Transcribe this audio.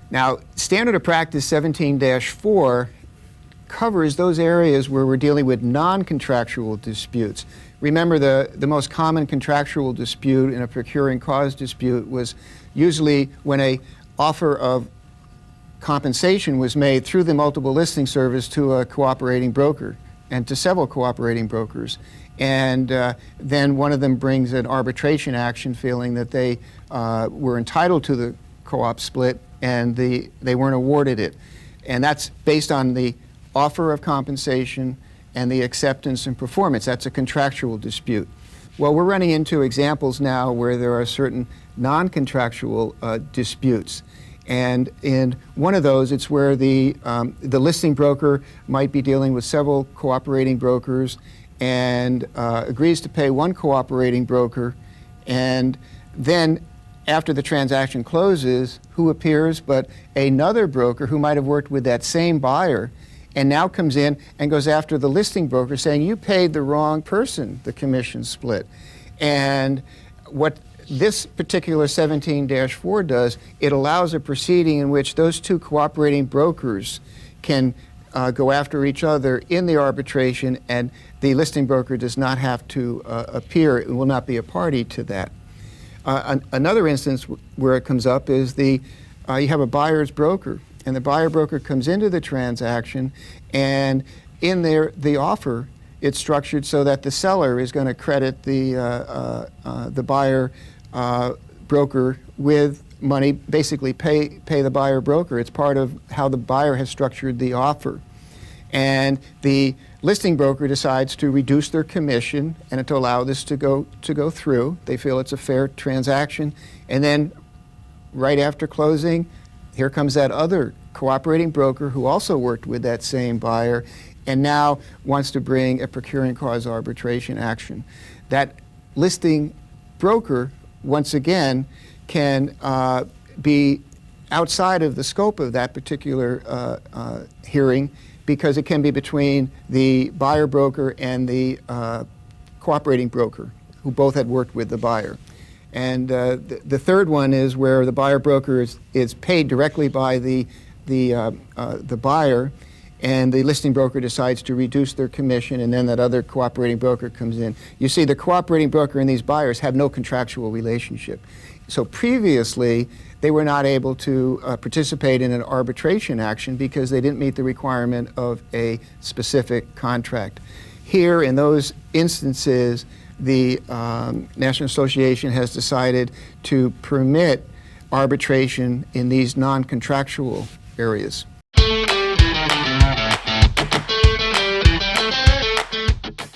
Now, Standard of Practice 17-4 covers those areas where we're dealing with non-contractual disputes. Remember, the most common contractual dispute in a procuring cause dispute was usually when a offer of compensation was made through the multiple listing service to a cooperating broker and to several cooperating brokers. And then one of them brings an arbitration action feeling that they were entitled to the co-op split and they weren't awarded it. And that's based on the offer of compensation and the acceptance and performance. That's a contractual dispute. Well, we're running into examples now where there are certain non-contractual disputes. And in one of those, it's where the listing broker might be dealing with several cooperating brokers and agrees to pay one cooperating broker, and then after the transaction closes, who appears but another broker who might have worked with that same buyer and now comes in and goes after the listing broker saying, you paid the wrong person the commission split. And what this particular 17-4 does, it allows a proceeding in which those two cooperating brokers can go after each other in the arbitration, and the listing broker does not have to appear, it will not be a party to that. Another instance where it comes up is you have a buyer's broker, and the buyer broker comes into the transaction, and in the offer, it's structured so that the seller is going to credit the buyer broker with money, basically pay the buyer broker. It's part of how the buyer has structured the offer. And the listing broker decides to reduce their commission and to allow this to go through. They feel it's a fair transaction. And then right after closing, here comes that other cooperating broker who also worked with that same buyer and now wants to bring a procuring cause arbitration action. That listing broker, once again, can be outside of the scope of that particular hearing, because it can be between the buyer broker and the cooperating broker who both had worked with the buyer. And the third one is where the buyer broker is paid directly by the buyer, and the listing broker decides to reduce their commission, and then that other cooperating broker comes in. You see, the cooperating broker and these buyers have no contractual relationship. So previously, they were not able to participate in an arbitration action because they didn't meet the requirement of a specific contract. Here, in those instances, the National Association has decided to permit arbitration in these non-contractual areas.